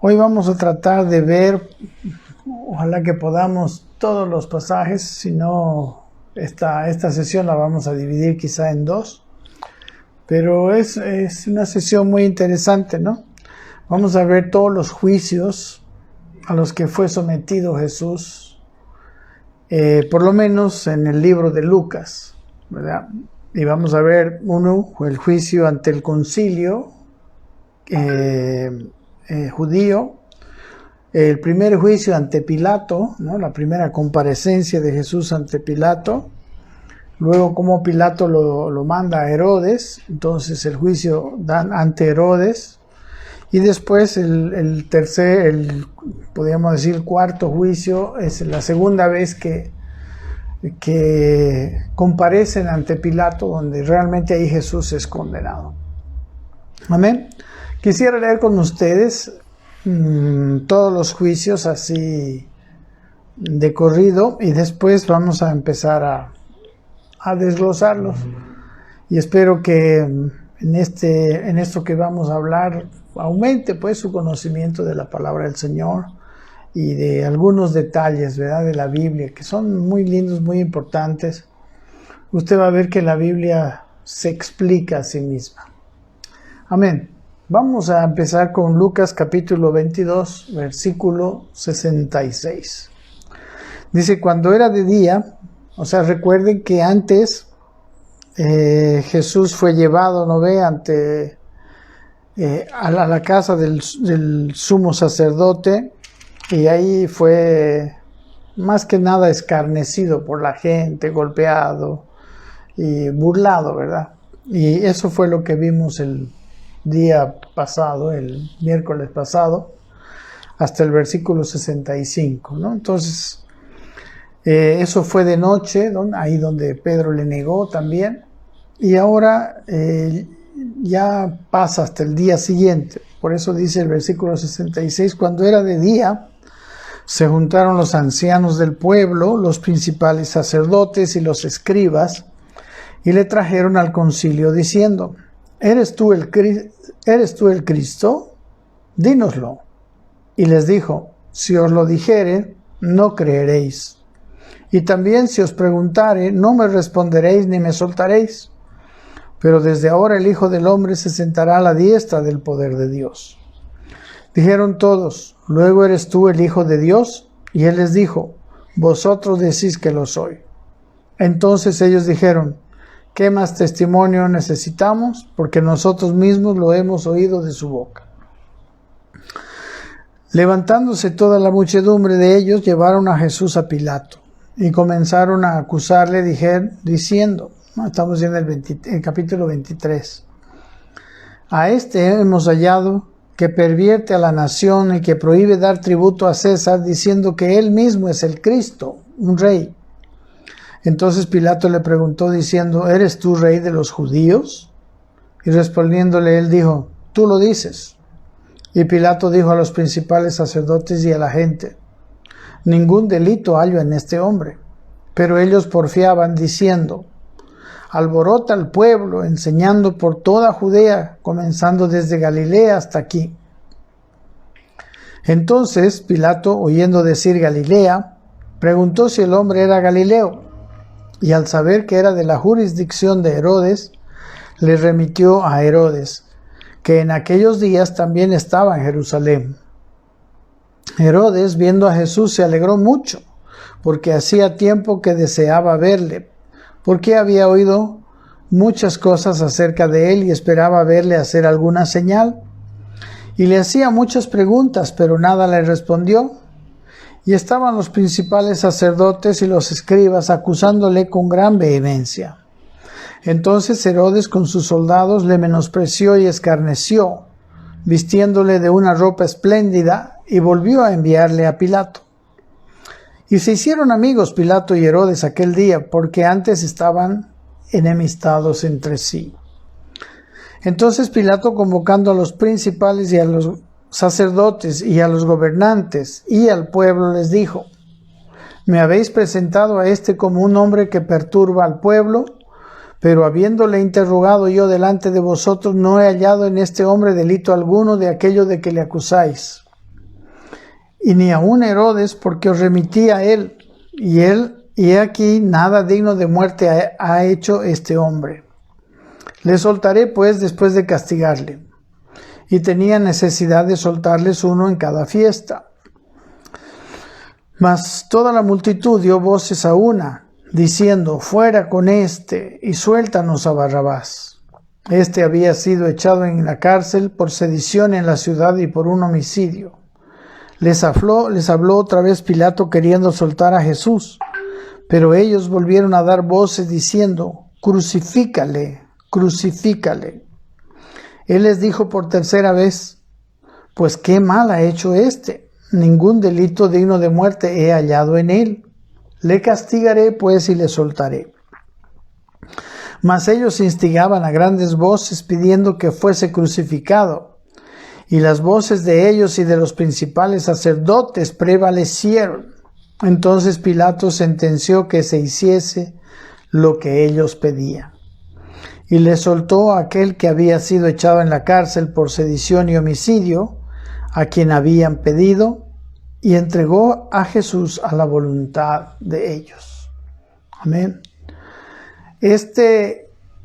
Hoy vamos a tratar de ver, ojalá que podamos, todos los pasajes. Si no, esta sesión la vamos a dividir quizá en dos, pero es una sesión muy interesante, ¿no? Vamos a ver todos los juicios a los que fue sometido Jesús, por lo menos en el libro de Lucas, ¿verdad? Y vamos a ver el juicio ante el concilio judío, el primer juicio ante Pilato, ¿no? La primera comparecencia de Jesús ante Pilato, luego cómo Pilato lo manda a Herodes, entonces el juicio ante Herodes, y después podríamos decir, cuarto juicio, es la segunda vez que comparecen ante Pilato, donde realmente ahí Jesús es condenado. Amén. Quisiera leer con ustedes todos los juicios así de corrido, y después vamos a empezar a desglosarlos. Y espero que en esto que vamos a hablar aumente pues su conocimiento de la palabra del Señor y de algunos detalles, ¿verdad?, de la Biblia, que son muy lindos, muy importantes. Usted va a ver que la Biblia se explica a sí misma. Amén. Vamos a empezar con Lucas capítulo 22, versículo 66. Dice: cuando era de día, o sea, recuerden que antes Jesús fue llevado, ¿no ve?, a la casa del sumo sacerdote, y ahí fue más que nada escarnecido por la gente, golpeado y burlado, ¿verdad? Y eso fue lo que vimos el día pasado, el miércoles pasado, hasta el versículo 65, ¿no? Entonces, eso fue de noche, ahí donde Pedro le negó también, y ahora ya pasa hasta el día siguiente. Por eso dice el versículo 66, cuando era de día, se juntaron los ancianos del pueblo, los principales sacerdotes y los escribas, y le trajeron al concilio diciendo: ¿Eres tú el Cristo? Dínoslo. Y les dijo: si os lo dijere, no creeréis. Y también si os preguntare, no me responderéis ni me soltaréis. Pero desde ahora el Hijo del Hombre se sentará a la diestra del poder de Dios. Dijeron todos: ¿luego eres tú el Hijo de Dios? Y él les dijo: vosotros decís que lo soy. Entonces ellos dijeron: ¿qué más testimonio necesitamos? Porque nosotros mismos lo hemos oído de su boca. Levantándose toda la muchedumbre de ellos, llevaron a Jesús a Pilato y comenzaron a acusarle, diciendo, estamos en el capítulo 23, a este hemos hallado que pervierte a la nación y que prohíbe dar tributo a César, diciendo que él mismo es el Cristo, un rey. Entonces Pilato le preguntó diciendo: ¿eres tú rey de los judíos? Y respondiéndole él dijo: tú lo dices. Y Pilato dijo a los principales sacerdotes y a la gente: ningún delito hallo en este hombre. Pero ellos porfiaban diciendo: alborota al pueblo, enseñando por toda Judea, comenzando desde Galilea hasta aquí. Entonces Pilato, oyendo decir Galilea, preguntó si el hombre era Galileo, y al saber que era de la jurisdicción de Herodes, le remitió a Herodes, que en aquellos días también estaba en Jerusalén. Herodes, viendo a Jesús, se alegró mucho, porque hacía tiempo que deseaba verle, porque había oído muchas cosas acerca de él y esperaba verle hacer alguna señal. Y le hacía muchas preguntas, pero nada le respondió. Y estaban los principales sacerdotes y los escribas acusándole con gran vehemencia. Entonces Herodes con sus soldados le menospreció y escarneció, vistiéndole de una ropa espléndida, y volvió a enviarle a Pilato. Y se hicieron amigos Pilato y Herodes aquel día, porque antes estaban enemistados entre sí. Entonces Pilato, convocando a los principales y a los sacerdotes y a los gobernantes y al pueblo, les dijo: me habéis presentado a este como un hombre que perturba al pueblo, pero habiéndole interrogado yo delante de vosotros, no he hallado en este hombre delito alguno de aquello de que le acusáis. y ni aun Herodes, porque os remití a él, y aquí nada digno de muerte ha hecho este hombre. Le soltaré pues después de castigarle. Y tenía necesidad de soltarles uno en cada fiesta. Mas toda la multitud dio voces a una, diciendo, fuera con éste, y suéltanos a Barrabás. Este había sido echado en la cárcel por sedición en la ciudad y por un homicidio. Les habló otra vez Pilato queriendo soltar a Jesús, pero ellos volvieron a dar voces diciendo, crucifícale, crucifícale. Él les dijo por tercera vez, pues qué mal ha hecho éste, ningún delito digno de muerte he hallado en él. Le castigaré pues y le soltaré. Mas ellos instigaban a grandes voces pidiendo que fuese crucificado, y las voces de ellos y de los principales sacerdotes prevalecieron. Entonces Pilato sentenció que se hiciese lo que ellos pedían. Y le soltó a aquel que había sido echado en la cárcel por sedición y homicidio, a quien habían pedido, y entregó a Jesús a la voluntad de ellos. Amén.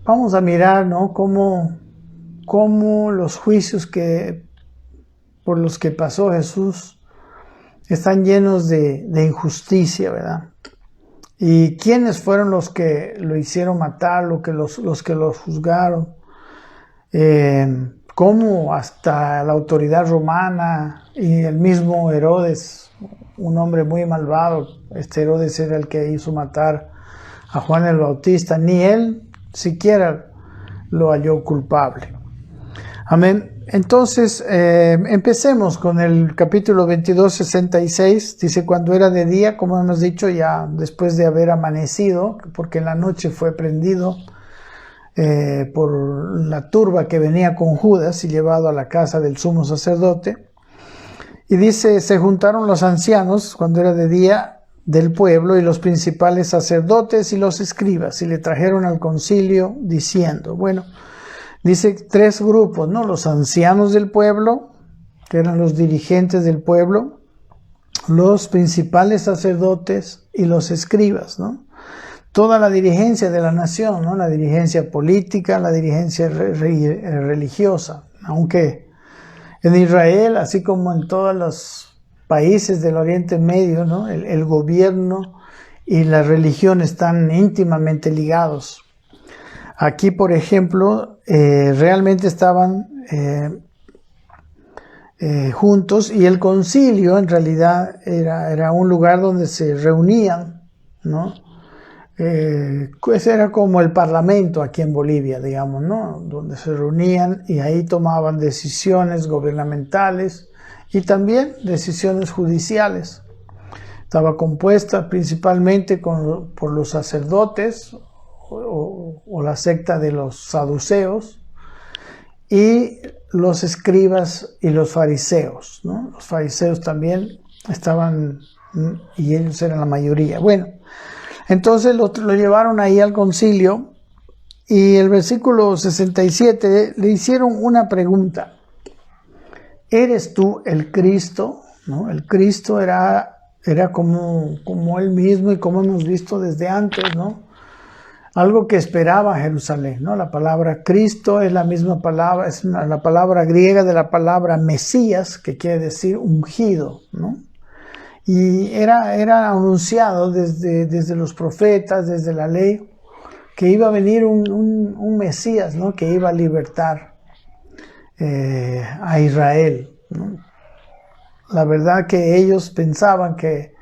Vamos a mirar, ¿no? Cómo los juicios por los que pasó Jesús están llenos de injusticia, ¿verdad? ¿Y quiénes fueron los que lo hicieron matar, los que lo juzgaron? Cómo hasta la autoridad romana y el mismo Herodes, un hombre muy malvado, Herodes era el que hizo matar a Juan el Bautista, ni él siquiera lo halló culpable. Amén. Entonces, empecemos con el capítulo 22, 66. Dice, cuando era de día, como hemos dicho, ya después de haber amanecido, porque en la noche fue prendido por la turba que venía con Judas y llevado a la casa del sumo sacerdote. Y dice, se juntaron los ancianos, cuando era de día, del pueblo, y los principales sacerdotes y los escribas, y le trajeron al concilio diciendo, bueno, dice tres grupos, ¿no? Los ancianos del pueblo, que eran los dirigentes del pueblo, los principales sacerdotes y los escribas, ¿no? Toda la dirigencia de la nación, ¿no? La dirigencia política, la dirigencia religiosa, aunque en Israel, así como en todos los países del Oriente Medio, ¿no? El gobierno y la religión están íntimamente ligados. Aquí, por ejemplo, realmente estaban juntos, y el concilio en realidad era un lugar donde se reunían, ¿no? Pues era como el parlamento aquí en Bolivia, digamos, ¿no? Donde se reunían y ahí tomaban decisiones gubernamentales y también decisiones judiciales. Estaba compuesta principalmente por los sacerdotes o la secta de los saduceos, y los escribas y los fariseos, ¿no? Los fariseos también estaban, y ellos eran la mayoría. Bueno, entonces lo llevaron ahí al concilio, y el versículo 67 le hicieron una pregunta. ¿Eres tú el Cristo? ¿No? El Cristo era como él mismo, y como hemos visto desde antes, ¿no? Algo que esperaba Jerusalén, ¿no? La palabra Cristo es la misma palabra, es la palabra griega de la palabra Mesías, que quiere decir ungido, ¿no? Y era anunciado desde los profetas, desde la ley, que iba a venir un Mesías, ¿no? Que iba a libertar a Israel, ¿no? La verdad que ellos pensaban que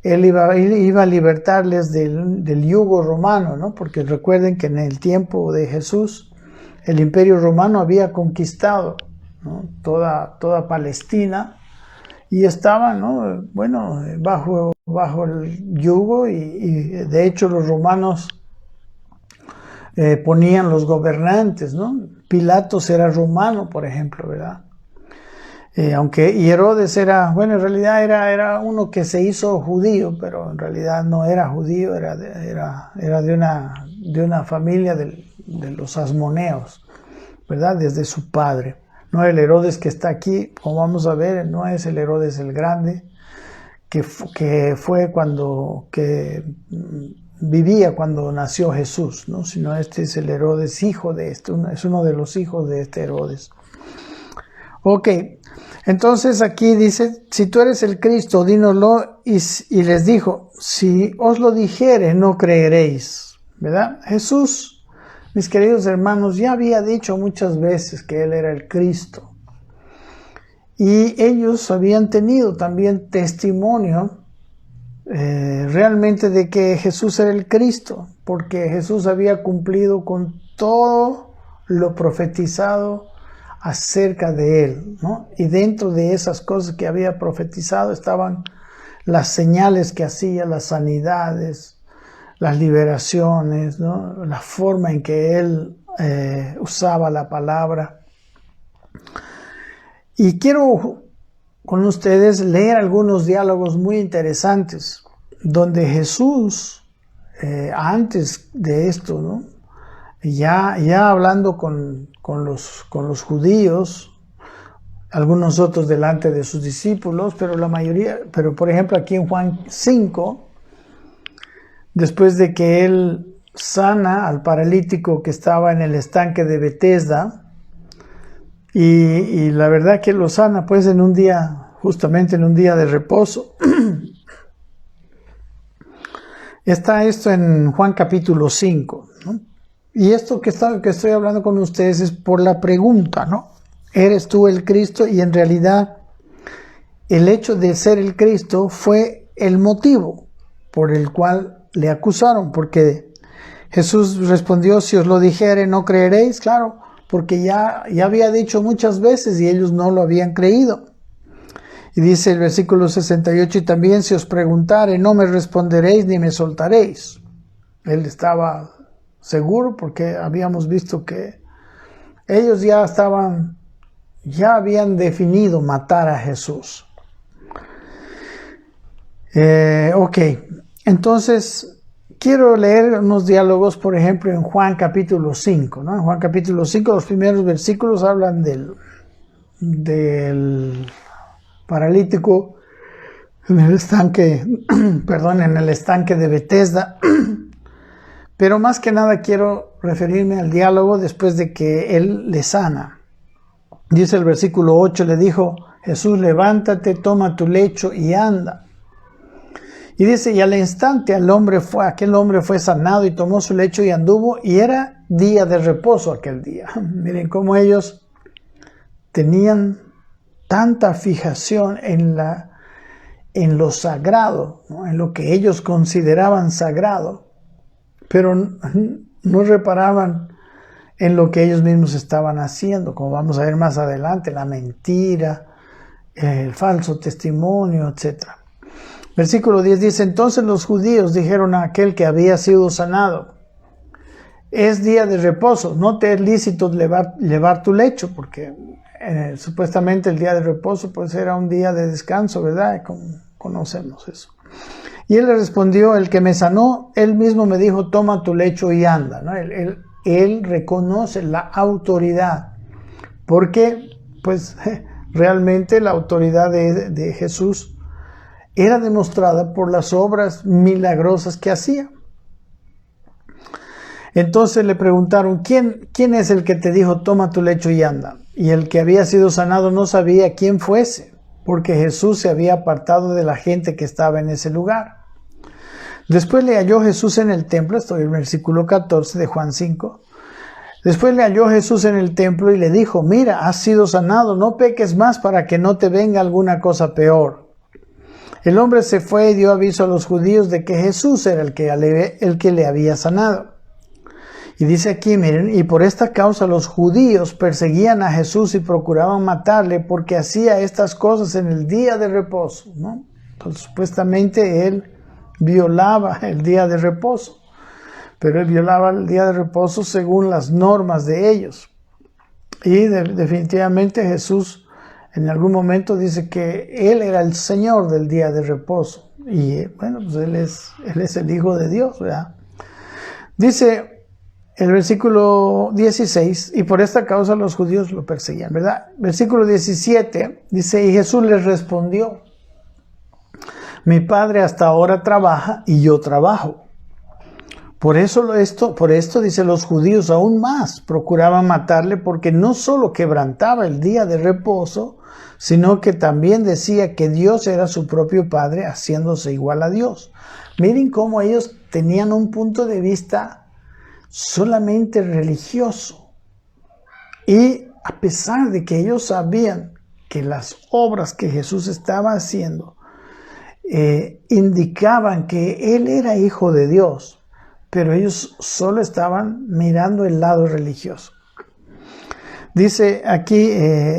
él iba a libertarles del yugo romano, ¿no? Porque recuerden que en el tiempo de Jesús el Imperio Romano había conquistado, ¿no? toda Palestina, y estaban, ¿no? Bueno, bajo el yugo, y de hecho los romanos ponían los gobernantes, ¿no? Pilatos era romano, por ejemplo, ¿verdad? Aunque Herodes era, bueno, en realidad era uno que se hizo judío, pero en realidad no era judío, era de una familia de los asmoneos, ¿verdad? Desde su padre. No el Herodes que está aquí, como vamos a ver, no es el Herodes el Grande, que fue vivía cuando nació Jesús, ¿no? Sino este es el Herodes, hijo de este, es uno de los hijos de este Herodes. Ok, entonces aquí dice, si tú eres el Cristo, dínoslo, y les dijo, si os lo dijere, no creeréis, ¿verdad? Jesús, mis queridos hermanos, ya había dicho muchas veces que Él era el Cristo. Y ellos habían tenido también testimonio realmente de que Jesús era el Cristo, porque Jesús había cumplido con todo lo profetizado acerca de Él, ¿no? Y dentro de esas cosas que había profetizado estaban las señales que hacía, las sanidades, las liberaciones, ¿no? La forma en que Él usaba la palabra. Y quiero con ustedes leer algunos diálogos muy interesantes, donde Jesús, antes de esto, ¿no? ya hablando con los judíos, algunos otros delante de sus discípulos, pero la mayoría, pero por ejemplo aquí en Juan 5, después de que Él sana al paralítico que estaba en el estanque de Betesda, y la verdad que lo sana pues en un día, justamente en un día de reposo. Está esto en Juan capítulo 5, ¿no? Y esto que estoy hablando con ustedes es por la pregunta, ¿no? ¿Eres tú el Cristo? Y en realidad el hecho de ser el Cristo fue el motivo por el cual le acusaron, porque Jesús respondió, si os lo dijere no creeréis, claro, porque ya había dicho muchas veces y ellos no lo habían creído. Y dice el versículo 68, y también si os preguntare, no me responderéis ni me soltaréis. Él estaba seguro porque habíamos visto que ellos ya habían definido matar a Jesús. Ok, entonces quiero leer unos diálogos, por ejemplo, en Juan capítulo 5, ¿no? En Juan capítulo 5, los primeros versículos hablan del paralítico en el estanque, en el estanque de Betesda. Pero más que nada quiero referirme al diálogo después de que Él le sana. Dice el versículo 8, le dijo Jesús, levántate, toma tu lecho y anda. Y dice, y al instante aquel hombre fue sanado y tomó su lecho y anduvo, y era día de reposo aquel día. Miren cómo ellos tenían tanta fijación en lo sagrado, ¿no? En lo que ellos consideraban sagrado, pero no reparaban en lo que ellos mismos estaban haciendo, como vamos a ver más adelante, la mentira, el falso testimonio, etc. Versículo 10 dice, entonces los judíos dijeron a aquel que había sido sanado, es día de reposo, no te es lícito llevar tu lecho, porque supuestamente el día de reposo pues era un día de descanso, ¿verdad? Como conocemos eso. Y él le respondió, el que me sanó, él mismo me dijo, toma tu lecho y anda, ¿no? Él reconoce la autoridad, porque pues realmente la autoridad de Jesús era demostrada por las obras milagrosas que hacía. Entonces le preguntaron, ¿quién es el que te dijo, toma tu lecho y anda? Y el que había sido sanado no sabía quién fuese, porque Jesús se había apartado de la gente que estaba en ese lugar. Después le halló Jesús en el templo, estoy en el versículo 14 de Juan 5. Después le halló Jesús en el templo y le dijo, mira, has sido sanado, no peques más para que no te venga alguna cosa peor. El hombre se fue y dio aviso a los judíos de que Jesús era el que le había sanado. Y dice aquí, miren, y por esta causa los judíos perseguían a Jesús y procuraban matarle porque hacía estas cosas en el día de reposo, ¿no? Entonces, supuestamente él violaba el día de reposo, pero él violaba el día de reposo según las normas de ellos. Y definitivamente Jesús en algún momento dice que Él era el Señor del día de reposo. Y bueno, pues Él es el Hijo de Dios, ¿verdad? Dice el versículo 16, y por esta causa los judíos lo perseguían, ¿verdad? Versículo 17 dice, y Jesús les respondió, mi Padre hasta ahora trabaja y yo trabajo. Por esto, dice, los judíos aún más procuraban matarle, porque no solo quebrantaba el día de reposo, sino que también decía que Dios era su propio Padre, haciéndose igual a Dios. Miren cómo ellos tenían un punto de vista solamente religioso. Y a pesar de que ellos sabían que las obras que Jesús estaba haciendo indicaban que Él era hijo de Dios, pero ellos solo estaban mirando el lado religioso. Dice aquí,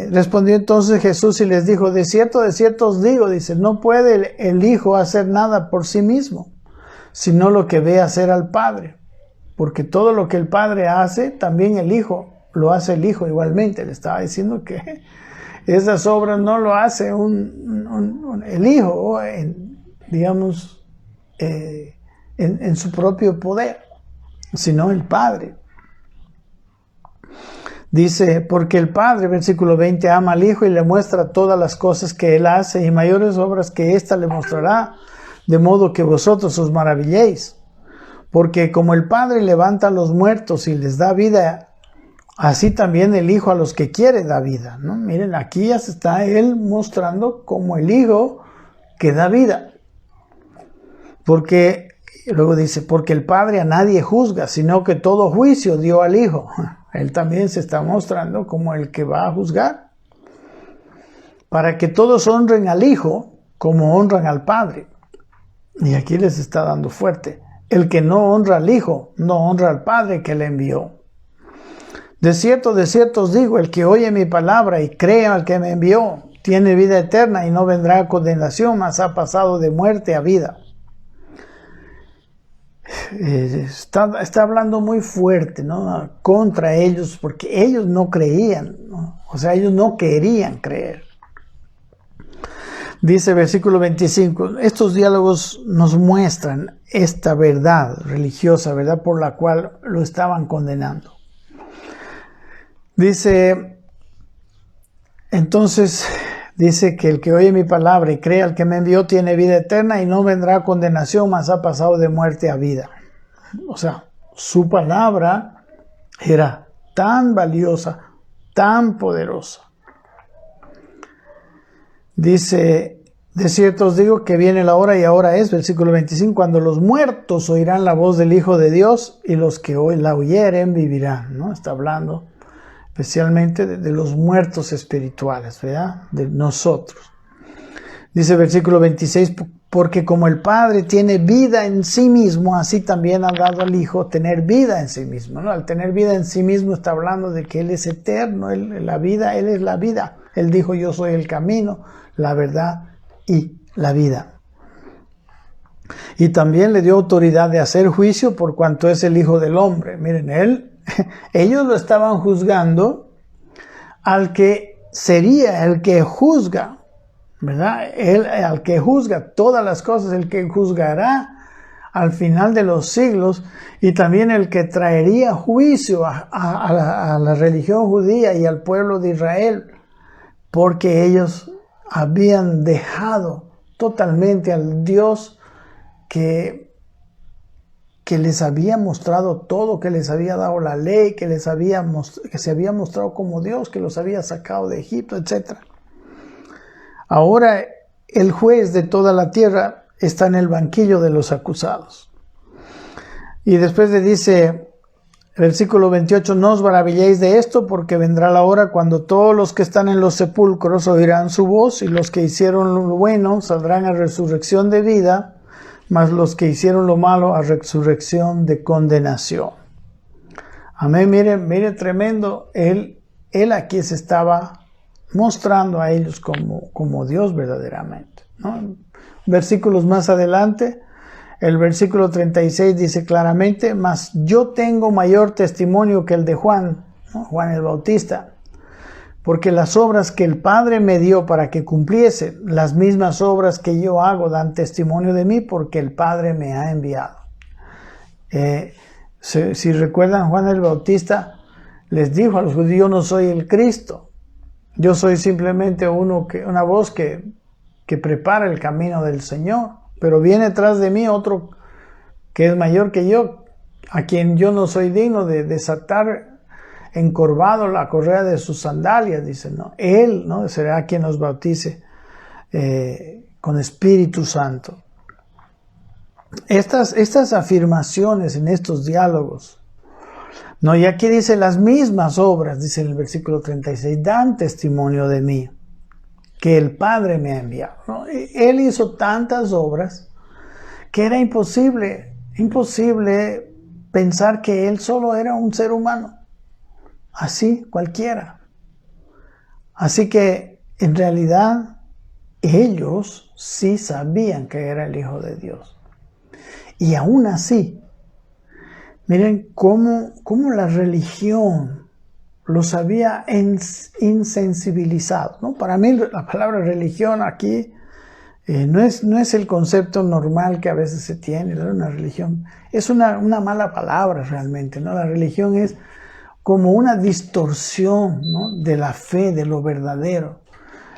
respondió entonces Jesús y les dijo, de cierto os digo, dice, no puede el Hijo hacer nada por sí mismo, sino lo que ve hacer al Padre. Porque todo lo que el Padre hace, también el Hijo, lo hace el Hijo igualmente. Le estaba diciendo que esas obras no lo hace el Hijo, digamos, en su propio poder, sino el Padre. Dice, porque el Padre, versículo 20, ama al Hijo y le muestra todas las cosas que Él hace y mayores obras que ésta le mostrará, de modo que vosotros os maravilléis. Porque como el Padre levanta a los muertos y les da vida, así también el Hijo a los que quiere da vida, ¿no? Miren, aquí ya se está Él mostrando como el Hijo que da vida. Porque, luego dice, porque el Padre a nadie juzga, sino que todo juicio dio al Hijo. Él también se está mostrando como el que va a juzgar. Para que todos honren al Hijo como honran al Padre. Y aquí les está dando fuerte. El que no honra al Hijo, no honra al Padre que le envió. De cierto os digo, el que oye mi palabra y cree al que me envió, tiene vida eterna y no vendrá a condenación, mas ha pasado de muerte a vida. Está hablando muy fuerte, ¿no? Contra ellos, porque ellos no creían, ¿no? O sea, ellos no querían creer. Dice versículo 25, estos diálogos nos muestran esta verdad religiosa, verdad por la cual lo estaban condenando. Dice, entonces, dice que el que oye mi palabra y cree al que me envió tiene vida eterna y no vendrá a condenación, mas ha pasado de muerte a vida. O sea, su palabra era tan valiosa, tan poderosa. Dice, de cierto os digo que viene la hora y ahora es, versículo 25, cuando los muertos oirán la voz del Hijo de Dios y los que hoy la oyeren vivirán, ¿no? Está hablando especialmente de los muertos espirituales, ¿verdad? De nosotros. Dice versículo 26, porque como el Padre tiene vida en sí mismo, así también ha dado al Hijo tener vida en sí mismo, ¿no? Al tener vida en sí mismo está hablando de que Él es eterno, Él es la vida. Él dijo, yo soy el camino, la verdad y la vida. Y también le dio autoridad de hacer juicio por cuanto es el Hijo del Hombre. Miren, ellos lo estaban juzgando al que sería el que juzga, ¿verdad? Él, al que juzga todas las cosas, el que juzgará al final de los siglos y también el que traería juicio a la religión judía y al pueblo de Israel, porque ellos habían dejado totalmente al Dios que les había mostrado todo, que les había dado la ley, que se había mostrado como Dios, que los había sacado de Egipto, etc. Ahora el juez de toda la tierra está en el banquillo de los acusados. Y después le dice, versículo 28, no os maravilléis de esto, porque vendrá la hora cuando todos los que están en los sepulcros oirán su voz, y los que hicieron lo bueno saldrán a resurrección de vida, mas los que hicieron lo malo a resurrección de condenación. Amén, mire tremendo, él aquí se estaba mostrando a ellos como Dios verdaderamente, ¿no? Versículos más adelante, el versículo 36 dice claramente, mas yo tengo mayor testimonio que el de Juan, ¿no? Juan el Bautista, porque las obras que el Padre me dio para que cumpliese, las mismas obras que yo hago dan testimonio de mí, porque el Padre me ha enviado. Si recuerdan, Juan el Bautista les dijo a los judíos: yo no soy el Cristo, yo soy simplemente una voz que prepara el camino del Señor, pero viene tras de mí otro que es mayor que yo, a quien yo no soy digno de desatar encorvado la correa de sus sandalias, dice, ¿no? Él, ¿no?, será quien nos bautice con Espíritu Santo. Estas afirmaciones en estos diálogos, ¿no? Y aquí dice: las mismas obras, dice en el versículo 36, dan testimonio de mí, que el Padre me ha enviado, ¿no? Él hizo tantas obras que era imposible pensar que él solo era un ser humano, así cualquiera. Así que en realidad ellos sí sabían que era el Hijo de Dios. Y aún así, miren cómo la religión los había insensibilizado, ¿no? Para mí la palabra religión aquí no es el concepto normal que a veces se tiene, ¿no? Una religión es una mala palabra realmente, ¿no? La religión es como una distorsión, ¿no?, de la fe, de lo verdadero.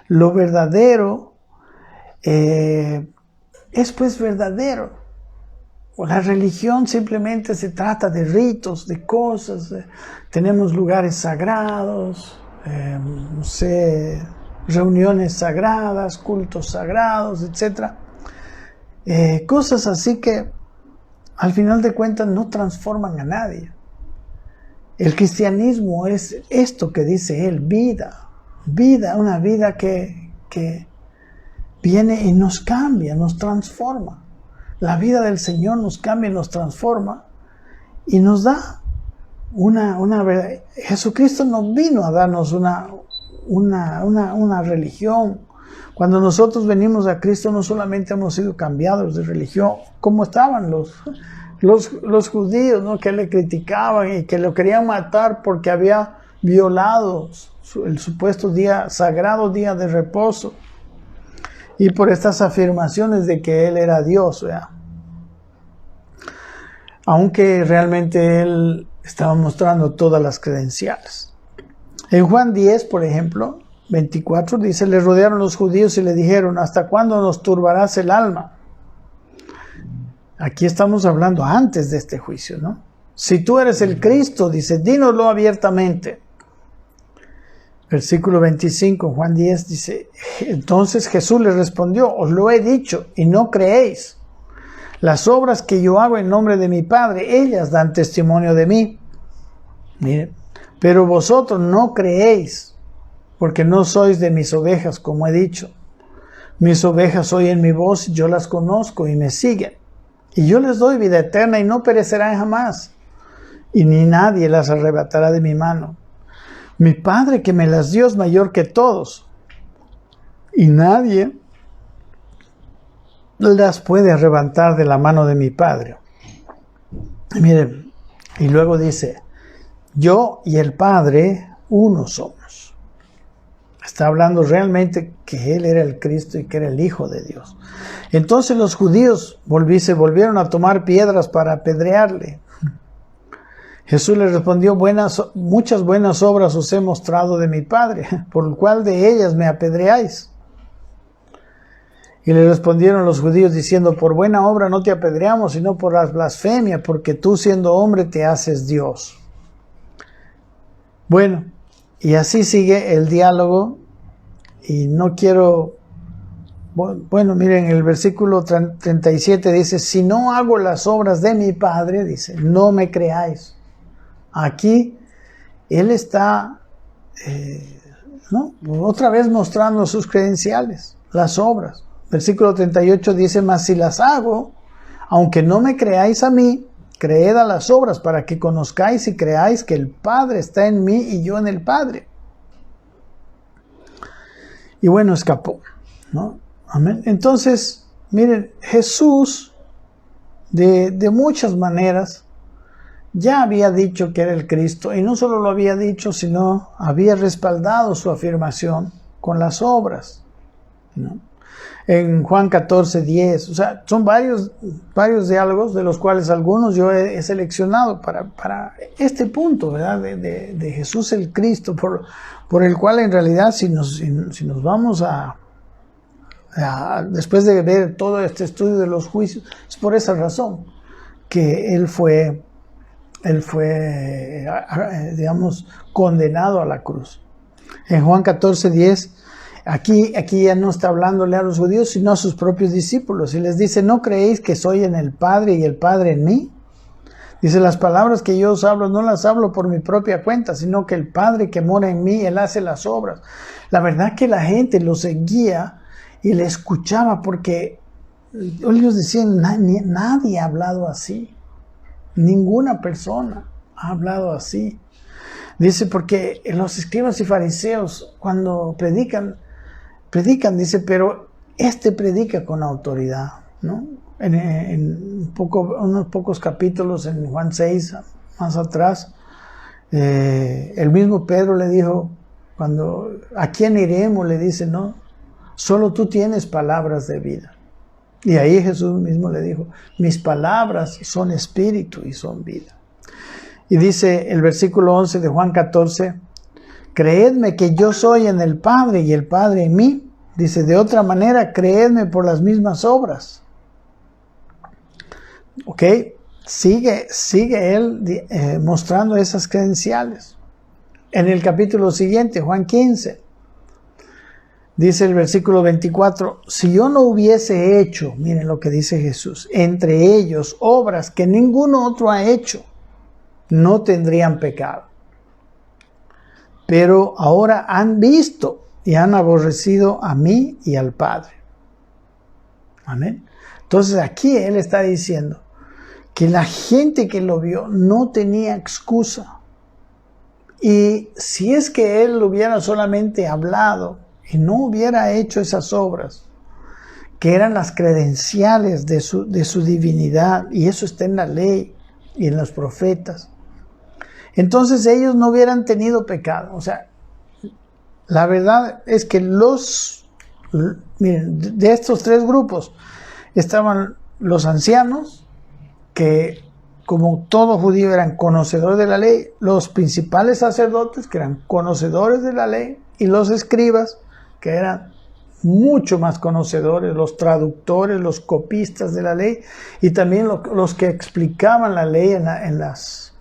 Lo verdadero es pues verdadero. La religión simplemente se trata de ritos, de cosas. Tenemos lugares sagrados, no sé, reuniones sagradas, cultos sagrados, etc. Cosas así que al final de cuentas no transforman a nadie. El cristianismo es esto que dice él: vida, una vida que viene y nos cambia, nos transforma. La vida del Señor nos cambia y nos transforma y nos da una verdad. Jesucristo no vino a darnos una religión. Cuando nosotros venimos a Cristo, no solamente hemos sido cambiados de religión, como estaban los judíos, ¿no?, que le criticaban y que lo querían matar porque había violado el supuesto sagrado día de reposo, y por estas afirmaciones de que él era Dios, ¿verdad? Aunque realmente él estaba mostrando todas las credenciales. En Juan 10, por ejemplo, 24, dice: le rodearon los judíos y le dijeron: ¿hasta cuándo nos turbarás el alma? Aquí estamos hablando antes de este juicio, ¿no? Si tú eres el Cristo, dice, dínoslo abiertamente. Versículo 25, Juan 10, dice: entonces Jesús les respondió: os lo he dicho y no creéis. Las obras que yo hago en nombre de mi Padre, ellas dan testimonio de mí. Miren, pero vosotros no creéis, porque no sois de mis ovejas, como he dicho. Mis ovejas oyen mi voz, yo las conozco y me siguen. Y yo les doy vida eterna y no perecerán jamás, y ni nadie las arrebatará de mi mano. Mi Padre que me las dio es mayor que todos, y nadie las puede arrebatar de la mano de mi Padre. Y miren, y luego dice: yo y el Padre uno somos. Está hablando realmente que él era el Cristo y que era el Hijo de Dios. Entonces los judíos se volvieron a tomar piedras para apedrearle. Jesús les respondió: muchas buenas obras os he mostrado de mi Padre, ¿por cuál de ellas me apedreáis? Y le respondieron los judíos diciendo: por buena obra no te apedreamos, sino por la blasfemia, porque tú siendo hombre te haces Dios. Bueno, y así sigue el diálogo, y no quiero... Bueno, miren, el versículo 37 dice: si no hago las obras de mi Padre, dice, no me creáis. Aquí él está, ¿no?, otra vez mostrando sus credenciales, las obras. Versículo 38 dice: mas si las hago, aunque no me creáis a mí, creed a las obras, para que conozcáis y creáis que el Padre está en mí y yo en el Padre. Y bueno, escapó, ¿no? Amén. Entonces, miren, Jesús de muchas maneras ya había dicho que era el Cristo, y no solo lo había dicho, sino había respaldado su afirmación con las obras, ¿no? en Juan 14:10. O sea, son varios diálogos, de los cuales algunos yo he seleccionado para este punto, ¿verdad? De Jesús el Cristo, por el cual en realidad si nos vamos después de ver todo este estudio de los juicios, es por esa razón que Él fue, digamos, condenado a la cruz. En Juan 14:10, aquí ya no está hablándole a los judíos, sino a sus propios discípulos. Y les dice, ¿no creéis que soy en el Padre y el Padre en mí? Dice, las palabras que yo os hablo, no las hablo por mi propia cuenta, sino que el Padre que mora en mí, Él hace las obras. La verdad que la gente lo seguía y le escuchaba, porque ellos decían, nadie ha hablado así. Ninguna persona ha hablado así. Dice, porque los escribas y fariseos cuando predican, dice, pero este predica con autoridad, ¿no? En unos pocos capítulos, en Juan 6, más atrás, el mismo Pedro le dijo, ¿a quién iremos? Le dice, no, solo tú tienes palabras de vida. Y ahí Jesús mismo le dijo, mis palabras son espíritu y son vida. Y dice el versículo 11 de Juan 14, creedme que yo soy en el Padre y el Padre en mí. Dice, de otra manera, creedme por las mismas obras. ¿Ok? Sigue él mostrando esas credenciales. En el capítulo siguiente, Juan 15, dice el versículo 24, si yo no hubiese hecho, miren lo que dice Jesús, entre ellos obras que ninguno otro ha hecho, no tendrían pecado. Pero ahora han visto y han aborrecido a mí y al Padre. Amén. Entonces aquí Él está diciendo que la gente que lo vio no tenía excusa. Y si es que Él hubiera solamente hablado y no hubiera hecho esas obras, que eran las credenciales de su divinidad, y eso está en la ley y en los profetas, entonces ellos no hubieran tenido pecado. O sea, la verdad es que miren, de estos tres grupos estaban los ancianos, que como todo judío eran conocedores de la ley, los principales sacerdotes, que eran conocedores de la ley, y los escribas, que eran mucho más conocedores, los traductores, los copistas de la ley, y también los que explicaban la ley en las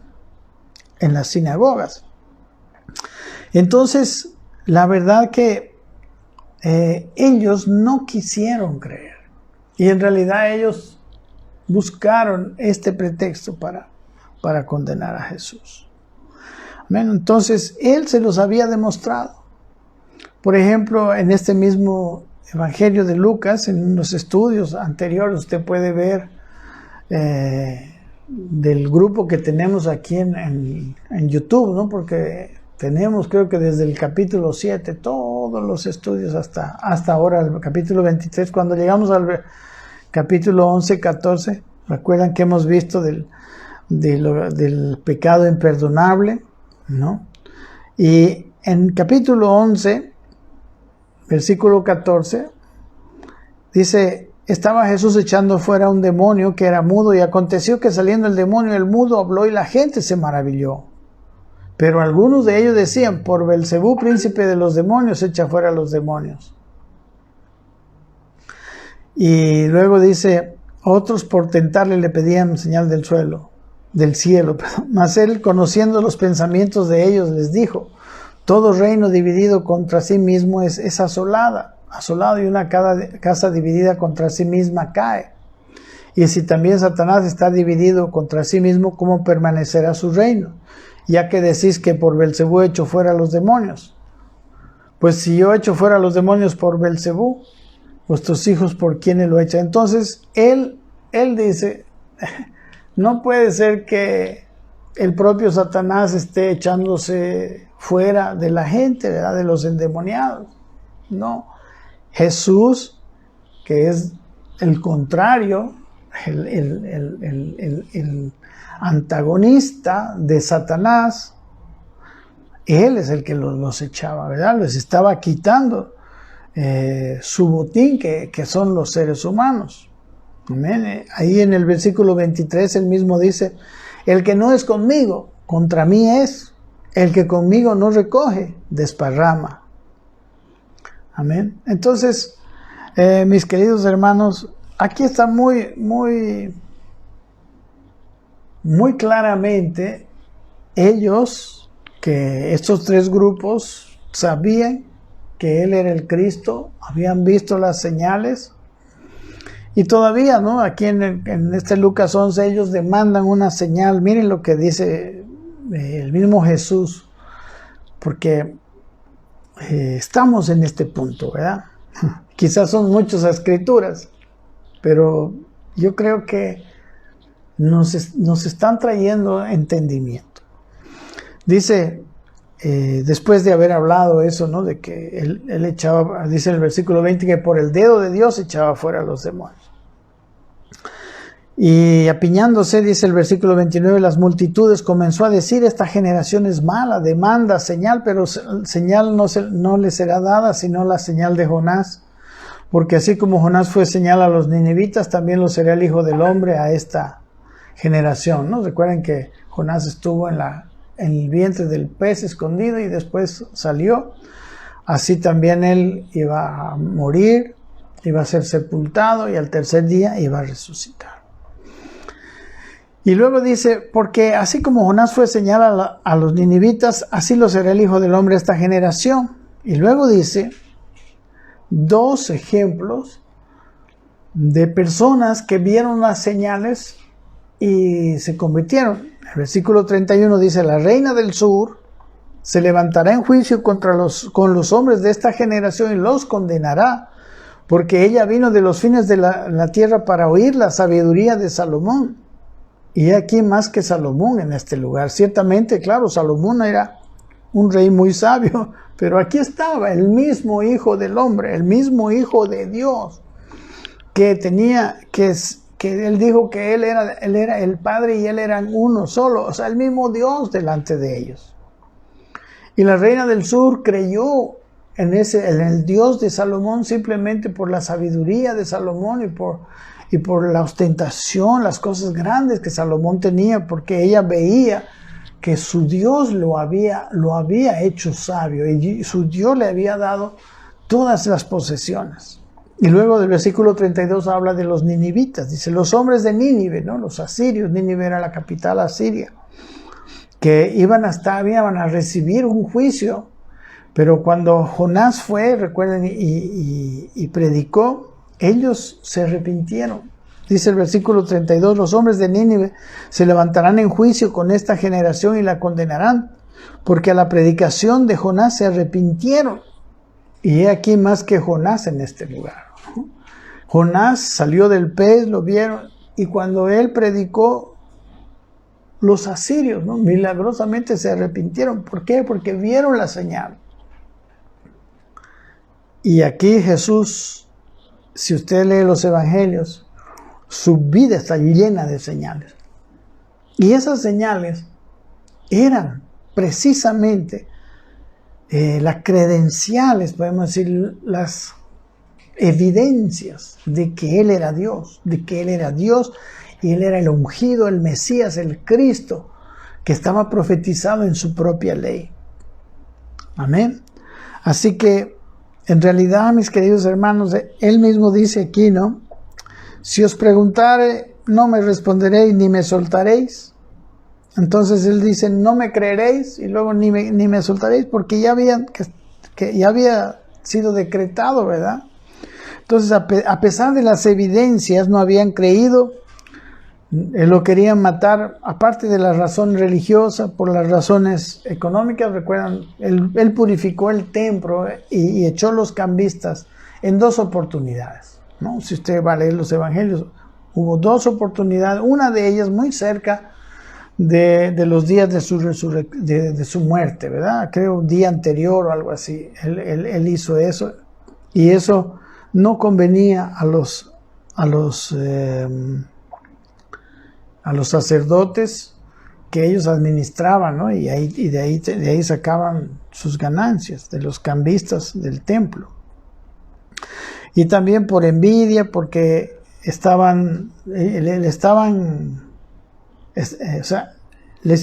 sinagogas. Entonces, la verdad que ellos no quisieron creer, y en realidad ellos buscaron este pretexto para condenar a Jesús. Amén. Entonces, Él se los había demostrado. Por ejemplo, en este mismo Evangelio de Lucas, en los estudios anteriores, usted puede ver del grupo que tenemos aquí en YouTube, ¿no? Porque tenemos, creo que desde el capítulo 7, todos los estudios hasta ahora, el capítulo 23, cuando llegamos al capítulo 11, 14, recuerdan que hemos visto del pecado imperdonable, ¿no? Y en capítulo 11, versículo 14, dice, estaba Jesús echando fuera un demonio que era mudo, y aconteció que saliendo el demonio, el mudo habló y la gente se maravilló. Pero algunos de ellos decían, por Belcebú, príncipe de los demonios, echa fuera a los demonios. Y luego dice, otros por tentarle le pedían señal del cielo. Mas él, conociendo los pensamientos de ellos, les dijo, todo reino dividido contra sí mismo es asolado, y una casa dividida contra sí misma cae. Y si también Satanás está dividido contra sí mismo, ¿cómo permanecerá su reino? Ya que decís que por Belcebú echo fuera a los demonios. Pues si yo echo fuera a los demonios por Belcebú, vuestros hijos por quién lo echa. Entonces él dice, no puede ser que el propio Satanás esté echándose fuera de la gente, ¿verdad? De los endemoniados. No, Jesús, que es el contrario, el antagonista de Satanás, Él es el que los echaba, ¿verdad? Les estaba quitando su botín, que son los seres humanos. Amén. Ahí en el versículo 23 él mismo dice, el que no es conmigo, contra mí es, el que conmigo no recoge, desparrama. Amén. Entonces, mis queridos hermanos, aquí está muy claramente ellos, que estos tres grupos sabían que él era el Cristo, habían visto las señales, y todavía, ¿no? Aquí en este Lucas 11 ellos demandan una señal. Miren lo que dice el mismo Jesús, porque estamos en este punto, ¿verdad? Quizás son muchas escrituras, pero yo creo que nos están trayendo entendimiento. Dice, después de haber hablado eso, ¿no? De que él echaba, dice en el versículo 20, que por el dedo de Dios echaba fuera a los demonios. Y apiñándose, dice el versículo 29, las multitudes comenzó a decir, esta generación es mala, demanda señal, pero señal no le será dada, sino la señal de Jonás. Porque así como Jonás fue señal a los ninivitas, también lo será el Hijo del Hombre a esta generación, ¿no? Recuerden que Jonás estuvo en el vientre del pez escondido y después salió. Así también él iba a morir, iba a ser sepultado y al tercer día iba a resucitar. Y luego dice, porque así como Jonás fue señal a los ninivitas, así lo será el Hijo del Hombre a esta generación. Y luego dice dos ejemplos de personas que vieron las señales y se convirtieron. El versículo 31 dice, la reina del sur se levantará en juicio con los hombres de esta generación y los condenará, porque ella vino de los fines de la tierra para oír la sabiduría de Salomón. Y aquí más que Salomón en este lugar. Ciertamente, claro, Salomón era un rey muy sabio, pero aquí estaba el mismo Hijo del Hombre, el mismo Hijo de Dios, que él dijo que él era el Padre y él eran uno solo, o sea, el mismo Dios delante de ellos. Y la reina del sur creyó en el Dios de Salomón simplemente por la sabiduría de Salomón y por la ostentación, las cosas grandes que Salomón tenía, porque ella veía que su Dios lo había hecho sabio y su Dios le había dado todas las posesiones. Y luego del versículo 32 habla de los ninivitas. Dice, los hombres de Nínive, ¿no? Los asirios, Nínive era la capital asiria, que iban a recibir un juicio. Pero cuando Jonás fue, recuerden, y predicó, ellos se arrepintieron. Dice el versículo 32, los hombres de Nínive se levantarán en juicio con esta generación y la condenarán, porque a la predicación de Jonás se arrepintieron. Y he aquí más que Jonás en este lugar. Jonás salió del pez, lo vieron, y cuando él predicó, los asirios, ¿no? Milagrosamente se arrepintieron. ¿Por qué? Porque vieron la señal. Y aquí Jesús, si usted lee los evangelios, su vida está llena de señales. Y esas señales eran precisamente las credenciales, podemos decir, las evidencias de que Él era Dios, y Él era el ungido, el Mesías, el Cristo, que estaba profetizado en su propia ley. Amén. Así que, en realidad, mis queridos hermanos, Él mismo dice aquí, ¿no? Si os preguntare, no me responderéis ni me soltaréis. Entonces Él dice, no me creeréis y luego ni me soltaréis, porque ya había sido decretado, ¿verdad? Entonces, a pesar de las evidencias, no habían creído. Lo querían matar, aparte de la razón religiosa, por las razones económicas. Recuerdan, él purificó el templo y echó los cambistas en 2 oportunidades, ¿no? Si usted va a leer los evangelios, hubo 2 oportunidades, una de ellas muy cerca de los días de su muerte, ¿verdad? Creo un día anterior o algo así. Él hizo eso, y eso no convenía a los sacerdotes que ellos administraban, ¿no? Y de ahí sacaban sus ganancias de los cambistas del templo. Y también por envidia, porque les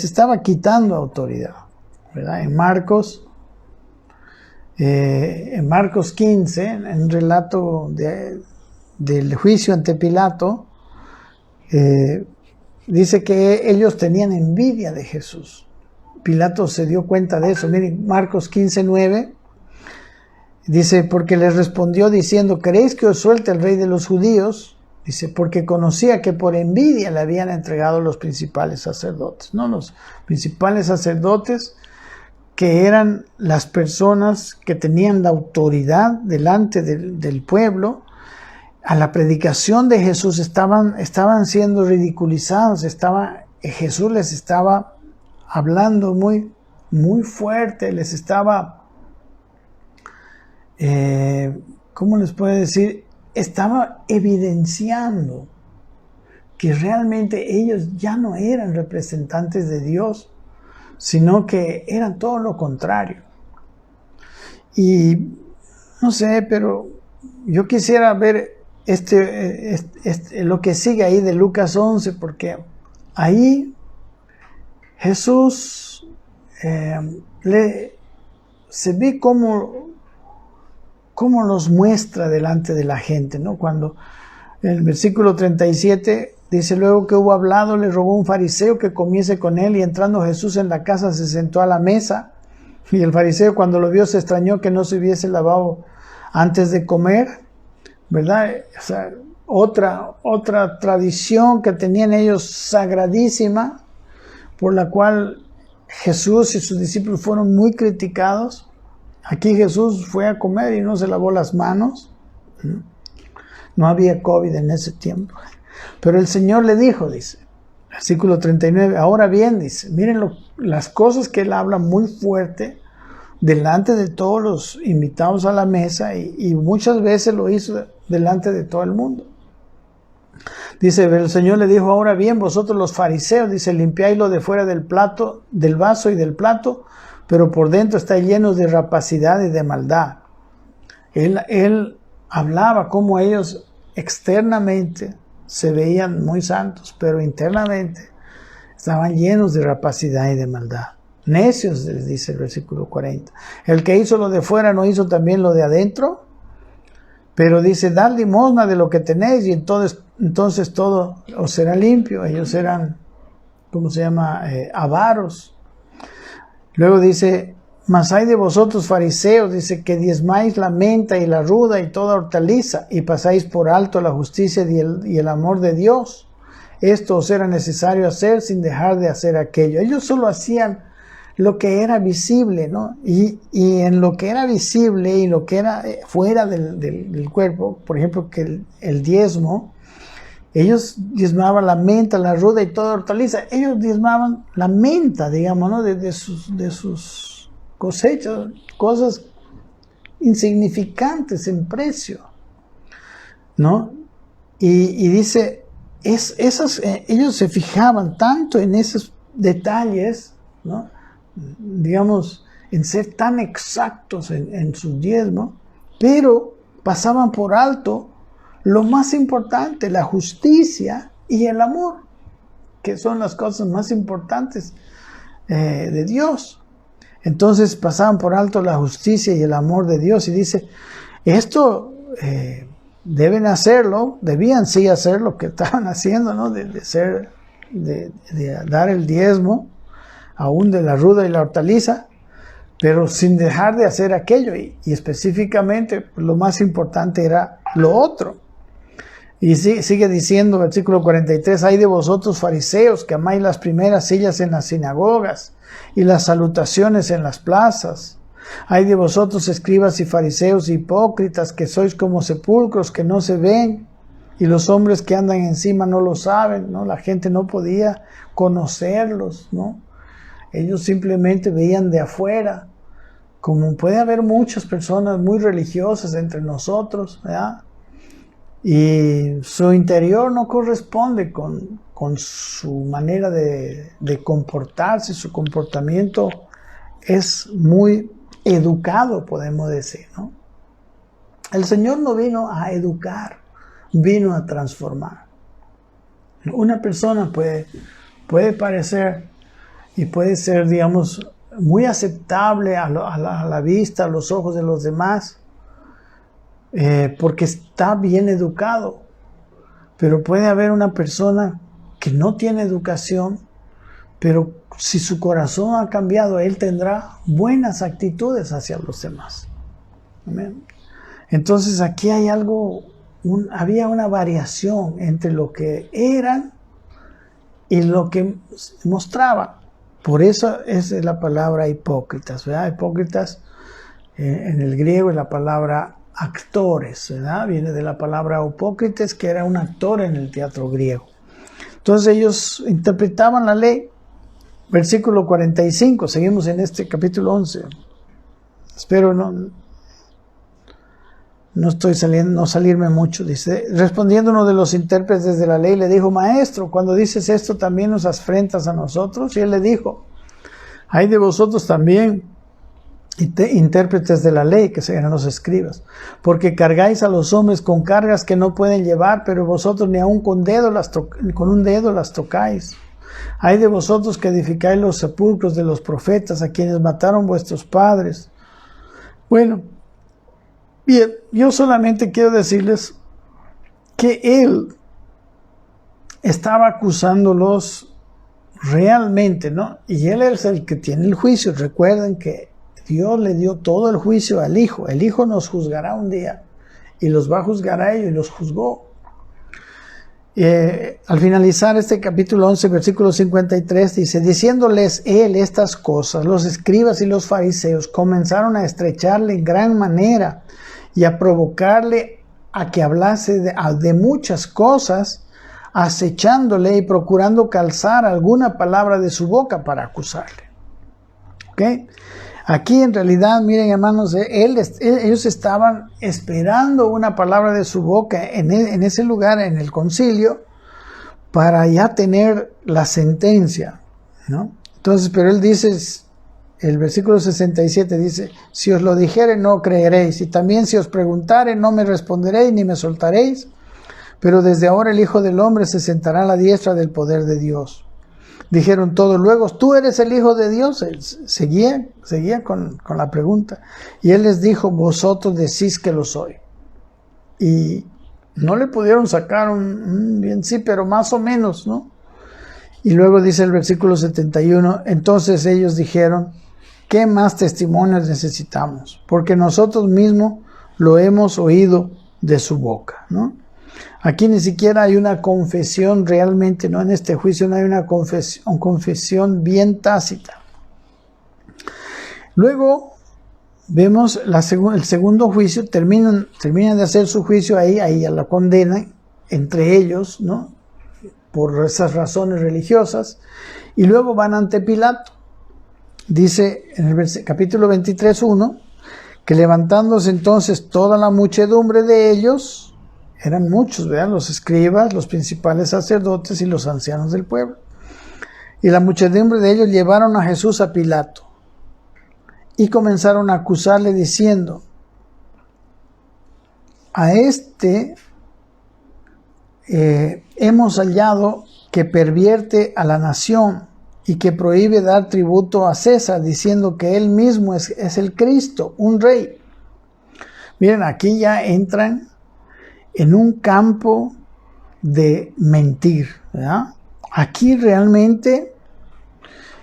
estaba quitando autoridad, ¿verdad? En Marcos 15, en un relato del juicio ante Pilato, dice que ellos tenían envidia de Jesús. Pilato se dio cuenta de eso. Miren, Marcos 15:9 dice, porque les respondió diciendo, ¿queréis que os suelte el rey de los judíos? Dice, porque conocía que por envidia le habían entregado los principales sacerdotes. No, los principales sacerdotes, que eran las personas que tenían la autoridad delante del pueblo, a la predicación de Jesús estaban siendo ridiculizados. Jesús les estaba hablando muy, muy fuerte, les estaba, ¿cómo les puedo decir? Estaba evidenciando que realmente ellos ya no eran representantes de Dios, sino que eran todo lo contrario. Y no sé, pero yo quisiera ver lo que sigue ahí de Lucas 11, porque ahí Jesús se ve cómo los muestra delante de la gente, ¿no? Cuando en el versículo 37 dice, luego que hubo hablado, le rogó un fariseo que comiese con él, y entrando Jesús en la casa se sentó a la mesa, y el fariseo cuando lo vio se extrañó que no se hubiese lavado antes de comer, ¿verdad? O sea, otra tradición que tenían ellos sagradísima, por la cual Jesús y sus discípulos fueron muy criticados. Aquí Jesús fue a comer y no se lavó las manos. No había COVID en ese tiempo. Pero el Señor le dijo, dice, versículo 39, ahora bien, dice, miren las cosas que él habla muy fuerte delante de todos los invitados a la mesa, y muchas veces lo hizo delante de todo el mundo. Dice, el Señor le dijo, ahora bien, vosotros los fariseos, dice, limpiáis lo de fuera del plato, del vaso y del plato, pero por dentro estáis llenos de rapacidad y de maldad. Él hablaba como ellos externamente se veían muy santos, pero internamente estaban llenos de rapacidad y de maldad. Necios, les dice el versículo 40. El que hizo lo de fuera, ¿no hizo también lo de adentro? Pero dice, dad limosna de lo que tenéis, y entonces todo os será limpio. Ellos eran, avaros. Luego dice, mas hay de vosotros fariseos, dice, que diezmáis la menta y la ruda y toda hortaliza, y pasáis por alto la justicia y el amor de Dios. Esto os era necesario hacer sin dejar de hacer aquello. Ellos solo hacían lo que era visible, ¿no? Y en lo que era visible y lo que era fuera del cuerpo, por ejemplo, que el diezmo, ellos diezmaban la menta, la ruda y toda hortaliza. Ellos diezmaban la menta, digamos, ¿no? de sus cosechas, cosas insignificantes en precio, ¿no? Y dice, ellos se fijaban tanto en esos detalles, ¿no? Digamos, en ser tan exactos en su diezmo, pero pasaban por alto lo más importante, la justicia y el amor, que son las cosas más importantes de Dios. Entonces pasaban por alto la justicia y el amor de Dios, y dice, esto debían sí hacer lo que estaban haciendo, ¿no? De dar el diezmo, aún de la ruda y la hortaliza, pero sin dejar de hacer aquello, y específicamente lo más importante era lo otro. Y sigue diciendo, versículo 43, hay de vosotros fariseos que amáis las primeras sillas en las sinagogas y las salutaciones en las plazas. Hay de vosotros escribas y fariseos hipócritas, que sois como sepulcros que no se ven, y los hombres que andan encima no lo saben, ¿no? La gente no podía conocerlos, ¿no? Ellos simplemente veían de afuera, como puede haber muchas personas muy religiosas entre nosotros, ¿verdad? Y su interior no corresponde con su manera de comportarse. Su comportamiento es muy educado, podemos decir, ¿no? El Señor no vino a educar, vino a transformar. Una persona puede parecer y puede ser, digamos, muy aceptable a la vista, a los ojos de los demás, porque está bien educado. Pero puede haber una persona que no tiene educación, pero si su corazón ha cambiado, él tendrá buenas actitudes hacia los demás. Amén. Entonces aquí hay había una variación entre lo que eran y lo que mostraban. Por eso es la palabra hipócritas, ¿verdad? Hipócritas en el griego es la palabra actores, ¿verdad? Viene de la palabra hipócrites, que era un actor en el teatro griego. Entonces ellos interpretaban la ley. Versículo 45, seguimos en este capítulo 11. Espero no salirme mucho. Dice, respondiendo uno de los intérpretes de la ley, le dijo: Maestro, cuando dices esto, ¿también nos afrentas a nosotros? Y él le dijo: hay de vosotros también, intérpretes de la ley, que eran los escribas, porque cargáis a los hombres con cargas que no pueden llevar, pero vosotros ni aun con un dedo las tocáis. Hay de vosotros que edificáis los sepulcros de los profetas, a quienes mataron vuestros padres. Bueno, bien, yo solamente quiero decirles que él estaba acusándolos realmente, ¿no? Y él es el que tiene el juicio. Recuerden que Dios le dio todo el juicio al Hijo. El Hijo nos juzgará un día y los va a juzgar a ellos, y los juzgó. Al finalizar este capítulo 11, versículo 53, dice: diciéndoles él estas cosas, los escribas y los fariseos comenzaron a estrecharle en gran manera y a provocarle a que hablase de muchas cosas, acechándole y procurando calzar alguna palabra de su boca para acusarle. ¿Ok? Aquí en realidad, miren hermanos, ellos estaban esperando una palabra de su boca en ese lugar, en el concilio, para ya tener la sentencia, ¿no? Entonces, pero él dice, el versículo 67 dice: si os lo dijere, no creeréis, y también si os preguntare, no me responderéis ni me soltaréis, pero desde ahora el Hijo del Hombre se sentará a la diestra del poder de Dios. Dijeron todos luego: ¿tú eres el Hijo de Dios? Seguía con la pregunta. Y él les dijo: vosotros decís que lo soy. Y no le pudieron sacar bien sí, pero más o menos, ¿no? Y luego dice el versículo 71, entonces ellos dijeron: ¿qué más testimonios necesitamos? Porque nosotros mismos lo hemos oído de su boca, ¿no? Aquí ni siquiera hay una confesión realmente, ¿no? En este juicio no hay una confesión bien tácita. Luego vemos el segundo juicio, terminan de hacer su juicio ahí ya la condenan entre ellos, ¿no? Por esas razones religiosas, y luego van ante Pilato. Dice en el capítulo 23:1 que levantándose entonces toda la muchedumbre de ellos, eran muchos, ¿verdad? Los escribas, los principales sacerdotes y los ancianos del pueblo. Y la muchedumbre de ellos llevaron a Jesús a Pilato y comenzaron a acusarle diciendo: a este hemos hallado que pervierte a la nación y que prohíbe dar tributo a César, diciendo que él mismo es el Cristo, un rey. Miren, aquí ya entran en un campo de mentir, ¿verdad? Aquí realmente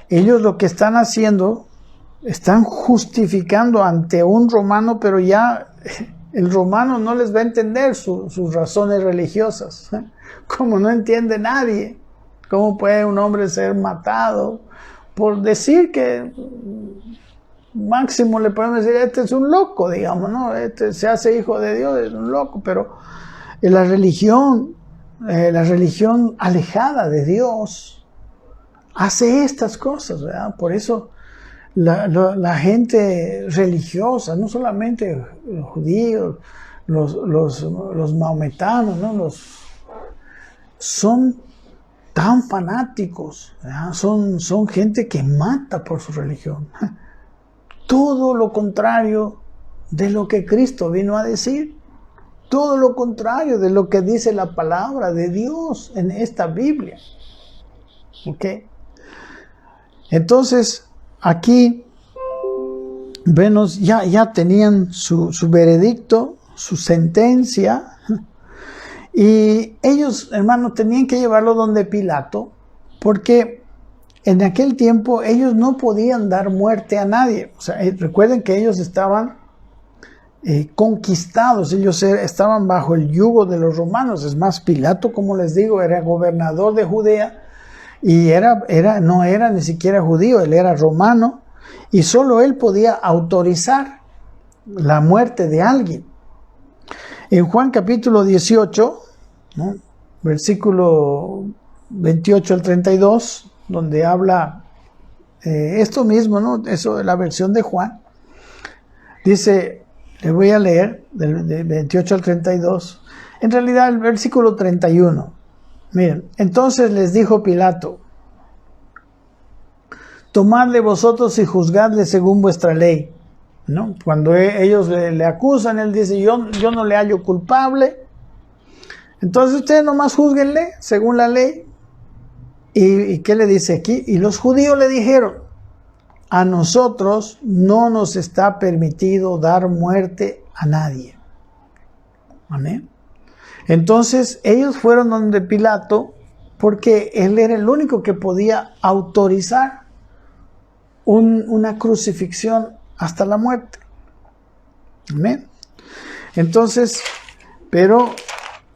ellos lo que están haciendo, están justificando ante un romano, pero ya el romano no les va a entender sus razones religiosas, ¿eh? Como no entiende nadie, ¿cómo puede un hombre ser matado por decir que máximo le podemos decir: este es un loco, digamos, ¿no? Este se hace hijo de Dios, es un loco, pero la religión alejada de Dios hace estas cosas, ¿verdad? Por eso la gente religiosa, no solamente los judíos, los maometanos, ¿no? Son tan fanáticos, ¿verdad? Son gente que mata por su religión. Todo lo contrario de lo que Cristo vino a decir. todo lo contrario de lo que dice la palabra de Dios en esta Biblia. ¿Ok? Entonces, aquí vemos, ya tenían su veredicto, su sentencia, y ellos, hermanos, tenían que llevarlo donde Pilato, porque en aquel tiempo ellos no podían dar muerte a nadie. O sea, recuerden que ellos estaban conquistados, ellos estaban bajo el yugo de los romanos. Es más, Pilato, como les digo, era gobernador de Judea y no era ni siquiera judío, él era romano, y solo él podía autorizar la muerte de alguien. En Juan capítulo 18, ¿no?, versículo 28 al 32, donde habla esto mismo, ¿no? Eso, la versión de Juan, dice, le voy a leer de 28 al 32, en realidad el versículo 31. Miren, entonces les dijo Pilato: tomadle vosotros y juzgadle según vuestra ley, ¿no? Cuando ellos le acusan, él dice, yo no le hallo culpable, entonces ustedes nomás júzguenle según la ley. ¿Y qué le dice aquí? Y los judíos le dijeron: a nosotros no nos está permitido dar muerte a nadie. Amén. Entonces ellos fueron donde Pilato, porque él era el único que podía autorizar una crucifixión hasta la muerte. Amén. Entonces, pero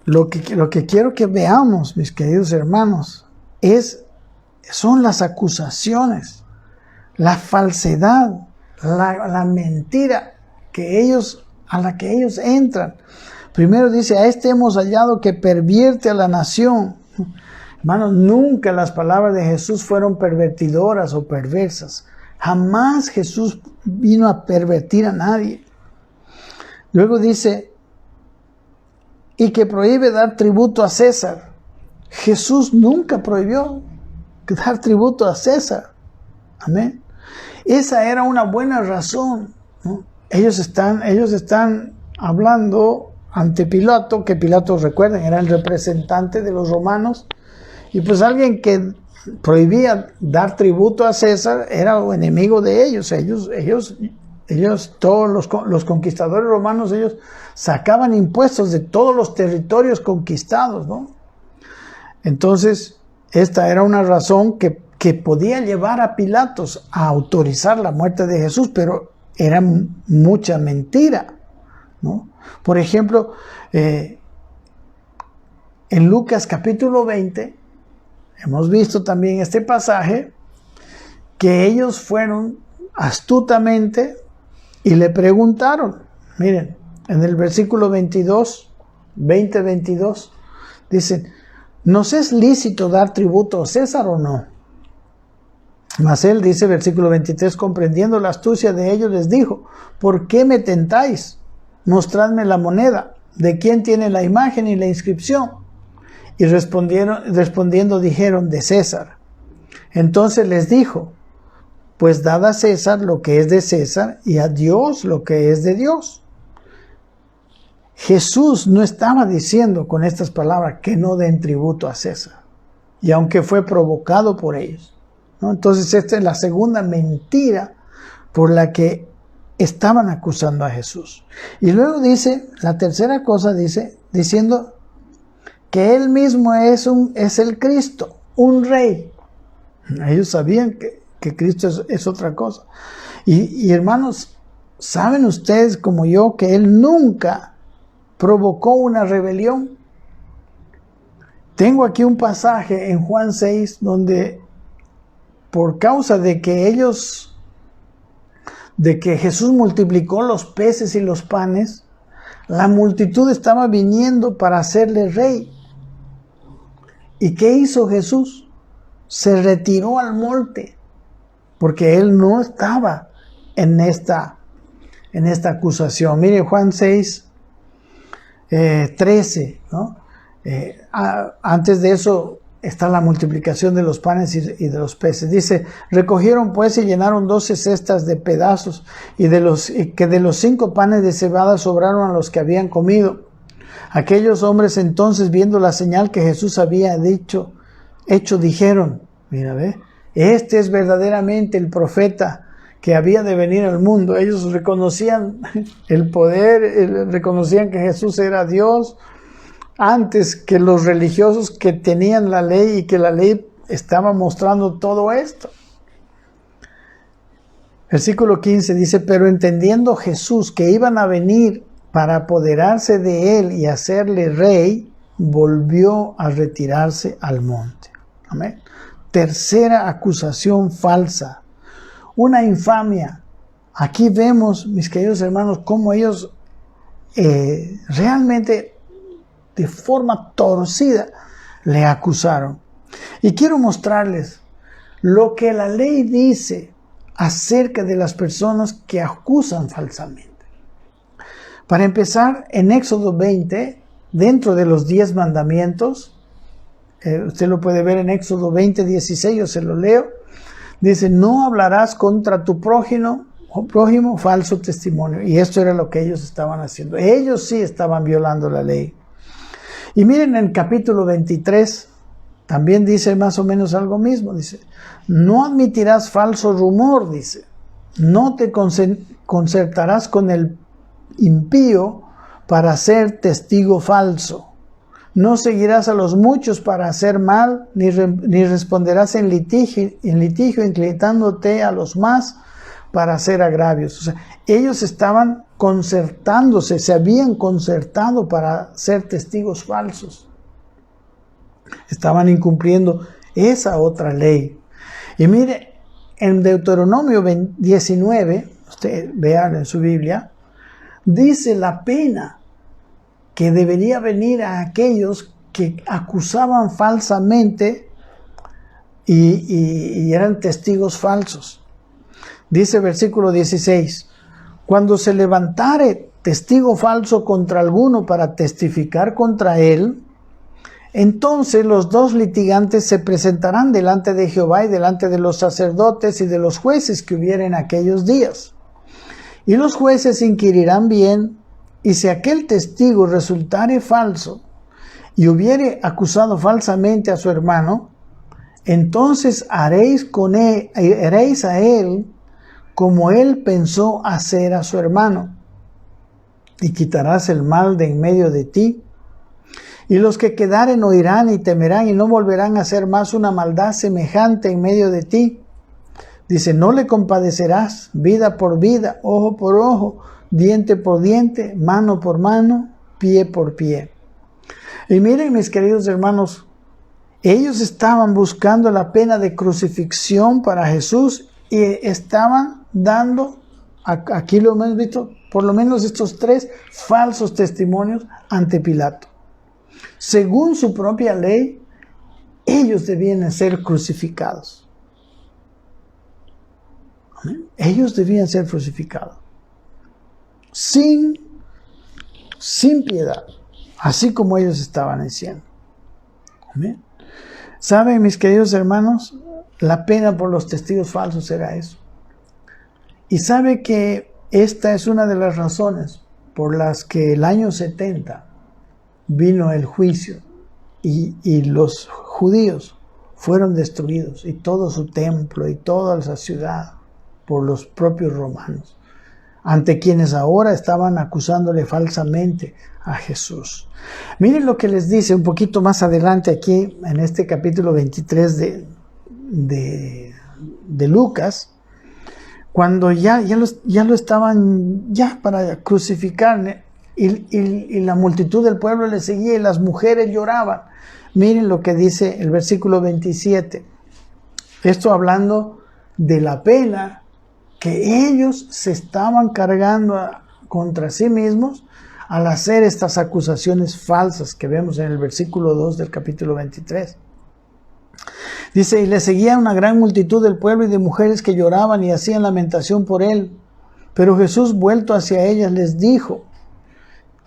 lo que quiero que veamos, mis queridos hermanos, son las acusaciones, la falsedad, la mentira a la que ellos entran. Primero dice: a este hemos hallado que pervierte a la nación. Hermanos, nunca las palabras de Jesús fueron pervertidoras o perversas. Jamás Jesús vino a pervertir a nadie. Luego dice: y que prohíbe dar tributo a César. Jesús nunca prohibió dar tributo a César. Amén. Esa era una buena razón, ¿no? Ellos están hablando ante Pilato, que Pilato, recuerden, era el representante de los romanos, y pues alguien que prohibía dar tributo a César era un enemigo de ellos. Ellos todos los conquistadores romanos, ellos sacaban impuestos de todos los territorios conquistados, ¿no? Entonces, esta era una razón que podía llevar a Pilatos a autorizar la muerte de Jesús, pero era mucha mentira, ¿no? Por ejemplo, en Lucas capítulo 20, hemos visto también este pasaje, que ellos fueron astutamente y le preguntaron. Miren, en el versículo 22, dicen: ¿nos es lícito dar tributo a César o no? Mas él, dice versículo 23, comprendiendo la astucia de ellos, les dijo: ¿por qué me tentáis? Mostradme la moneda, de quién tiene la imagen y la inscripción. Y respondiendo dijeron: de César. Entonces les dijo: pues dad a César lo que es de César y a Dios lo que es de Dios. Jesús no estaba diciendo con estas palabras que no den tributo a César, y aunque fue provocado por ellos, ¿no? Entonces esta es la segunda mentira por la que estaban acusando a Jesús. Y luego dice, la tercera cosa dice, diciendo que él mismo es el Cristo, un rey. Ellos sabían que Cristo es otra cosa. Y hermanos, ¿saben ustedes como yo que él nunca provocó una rebelión? Tengo aquí un pasaje en Juan 6 donde, por causa de que Jesús multiplicó los peces y los panes, la multitud estaba viniendo para hacerle rey. ¿Y qué hizo Jesús? Se retiró al monte, porque él no estaba en esta acusación. Mire, Juan 6, 13, ¿no? Antes de eso está la multiplicación de los panes y de los peces. Dice: recogieron pues y llenaron 12 cestas de pedazos, y que de los 5 panes de cebada sobraron a los que habían comido. Aquellos hombres entonces, viendo la señal que Jesús había hecho, dijeron, mira, ve, este es verdaderamente el profeta que había de venir al mundo. Ellos reconocían el poder, reconocían que Jesús era Dios antes que los religiosos que tenían la ley y que la ley estaba mostrando todo esto. Versículo 15 dice, pero entendiendo Jesús que iban a venir para apoderarse de él y hacerle rey, volvió a retirarse al monte. Amén. Tercera acusación falsa, una infamia. Aquí vemos, mis queridos hermanos, cómo ellos realmente de forma torcida le acusaron. Y quiero mostrarles lo que la ley dice acerca de las personas que acusan falsamente. Para empezar, en Éxodo 20, dentro de los 10 mandamientos, usted lo puede ver en Éxodo 20, 16, yo se lo leo, dice, no hablarás contra tu prójimo falso testimonio. Y esto era lo que ellos estaban haciendo. Ellos sí estaban violando la ley. Y miren en el capítulo 23, también dice más o menos algo mismo. Dice, no admitirás falso rumor, dice. No te concertarás con el impío para ser testigo falso. No seguirás a los muchos para hacer mal, ni responderás en litigio, inclinándote a los más para hacer agravios. O sea, ellos estaban concertándose, se habían concertado para ser testigos falsos. Estaban incumpliendo esa otra ley. Y mire, en Deuteronomio 19, usted vean en su Biblia, dice la pena que debería venir a aquellos que acusaban falsamente y eran testigos falsos. Dice versículo 16, cuando se levantare testigo falso contra alguno para testificar contra él, entonces los dos litigantes se presentarán delante de Jehová y delante de los sacerdotes y de los jueces que hubiera en aquellos días. Y los jueces inquirirán bien, y si aquel testigo resultare falso y hubiere acusado falsamente a su hermano, entonces haréis a él como él pensó hacer a su hermano, y quitarás el mal de en medio de ti. Y los que quedaren oirán y temerán y no volverán a hacer más una maldad semejante en medio de ti. Dice, no le compadecerás vida por vida, ojo por ojo, diente por diente, mano por mano, pie por pie. Y miren, mis queridos hermanos, ellos estaban buscando la pena de crucifixión para Jesús y estaban dando, aquí lo hemos visto, por lo menos estos 3 falsos testimonios ante Pilato. Según su propia ley, ellos debían ser crucificados. ¿Amén? Ellos debían ser crucificados. Sin piedad, así como ellos estaban diciendo. ¿Amén? ¿Saben, mis queridos hermanos? La pena por los testigos falsos era eso. Y sabe que esta es una de las razones por las que el año 70 vino el juicio y los judíos fueron destruidos y todo su templo y toda esa ciudad por los propios romanos, ante quienes ahora estaban acusándole falsamente a Jesús. Miren lo que les dice un poquito más adelante aquí en este capítulo 23 de Lucas, cuando ya lo estaban para crucificar y la multitud del pueblo le seguía y las mujeres lloraban. Miren lo que dice el versículo 27. Esto hablando de la pena que ellos se estaban cargando contra sí mismos al hacer estas acusaciones falsas que vemos en el versículo 2 del capítulo 23. Dice, y le seguía una gran multitud del pueblo y de mujeres que lloraban y hacían lamentación por él. Pero Jesús, vuelto hacia ellas, les dijo,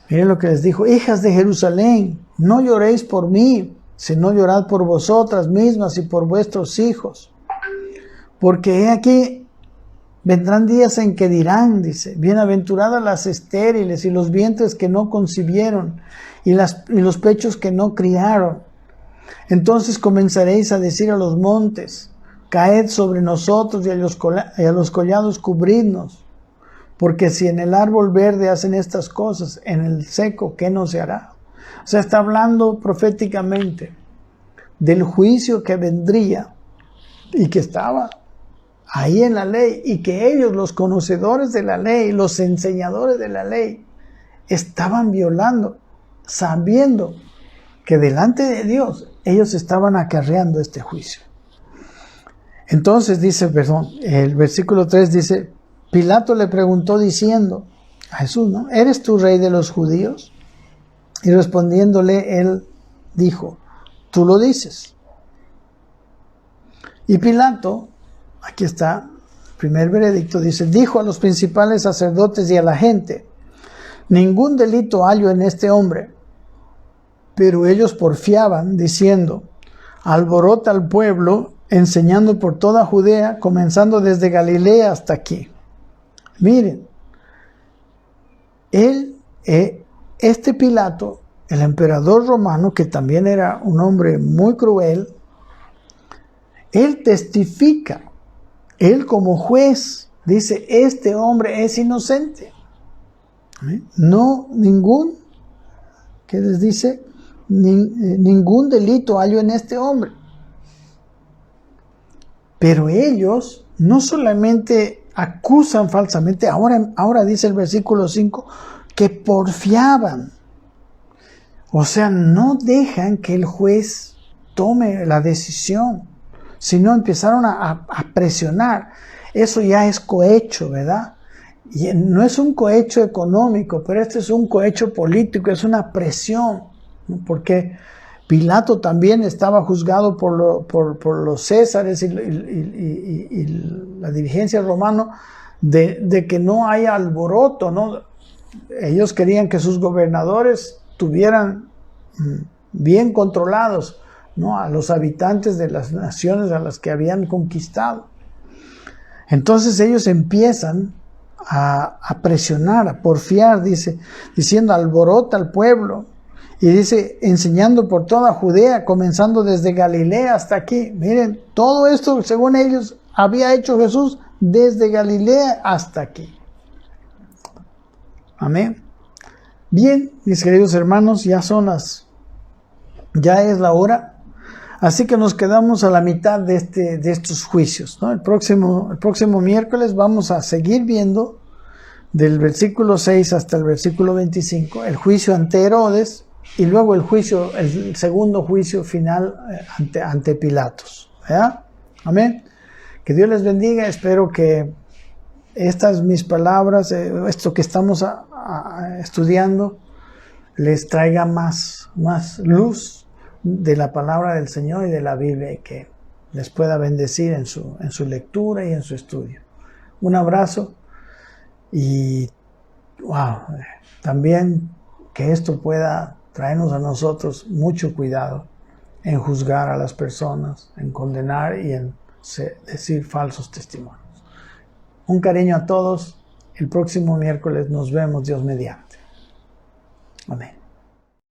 miren lo que les dijo, hijas de Jerusalén, no lloréis por mí, sino llorad por vosotras mismas y por vuestros hijos. Porque he aquí, vendrán días en que dirán, dice, bienaventuradas las estériles y los vientres que no concibieron y los pechos que no criaron. Entonces comenzaréis a decir a los montes, caed sobre nosotros, y a los collados cubridnos. Porque si en el árbol verde hacen estas cosas, en el seco, ¿qué no se hará? O sea, está hablando proféticamente del juicio que vendría y que estaba ahí en la ley, y que ellos, los conocedores de la ley, los enseñadores de la ley, estaban violando, sabiendo que delante de Dios ellos estaban acarreando este juicio. Entonces dice, el versículo 3 dice, Pilato le preguntó diciendo a Jesús, ¿no? ¿Eres tú rey de los judíos? Y respondiéndole él dijo, tú lo dices. Y Pilato, aquí está, el primer veredicto, dice, dijo a los principales sacerdotes y a la gente, ningún delito hallo en este hombre. Pero ellos porfiaban, diciendo, alborota al pueblo, enseñando por toda Judea, comenzando desde Galilea hasta aquí. Miren, este Pilato, el emperador romano, que también era un hombre muy cruel, él testifica, él como juez, dice, este hombre es inocente. No, ¿qué les dice? Ningún delito hallo en este hombre. Pero ellos no solamente acusan falsamente, ahora dice el versículo 5, que porfiaban. O sea, no dejan que el juez tome la decisión, sino empezaron a presionar. Eso ya es cohecho, ¿verdad? Y no es un cohecho económico, pero este es un cohecho político, es una presión, ¿no? Porque Pilato también estaba juzgado por los césares y la dirigencia romana de que no haya alboroto, ¿no? Ellos querían que sus gobernadores tuvieran bien controlados, ¿no?, a los habitantes de las naciones a las que habían conquistado. Entonces ellos empiezan a presionar, a porfiar, diciendo alborota al pueblo. Y dice, enseñando por toda Judea, comenzando desde Galilea hasta aquí. Miren, todo esto, según ellos, había hecho Jesús desde Galilea hasta aquí. Amén. Bien, mis queridos hermanos, ya es la hora. Así que nos quedamos a la mitad de estos juicios, ¿no? El próximo miércoles vamos a seguir viendo del versículo 6 hasta el versículo 25, el juicio ante Herodes, y luego el segundo juicio final ante Pilatos. ¿Verdad? Amén. Que Dios les bendiga. Espero que estas mis palabras, esto que estamos estudiando, les traiga más luz de la palabra del Señor y de la Biblia, y que les pueda bendecir en su lectura y en su estudio. Un abrazo y también que esto pueda traernos a nosotros mucho cuidado en juzgar a las personas, en condenar y en decir falsos testimonios. Un cariño a todos. El próximo miércoles nos vemos, Dios mediante. Amén.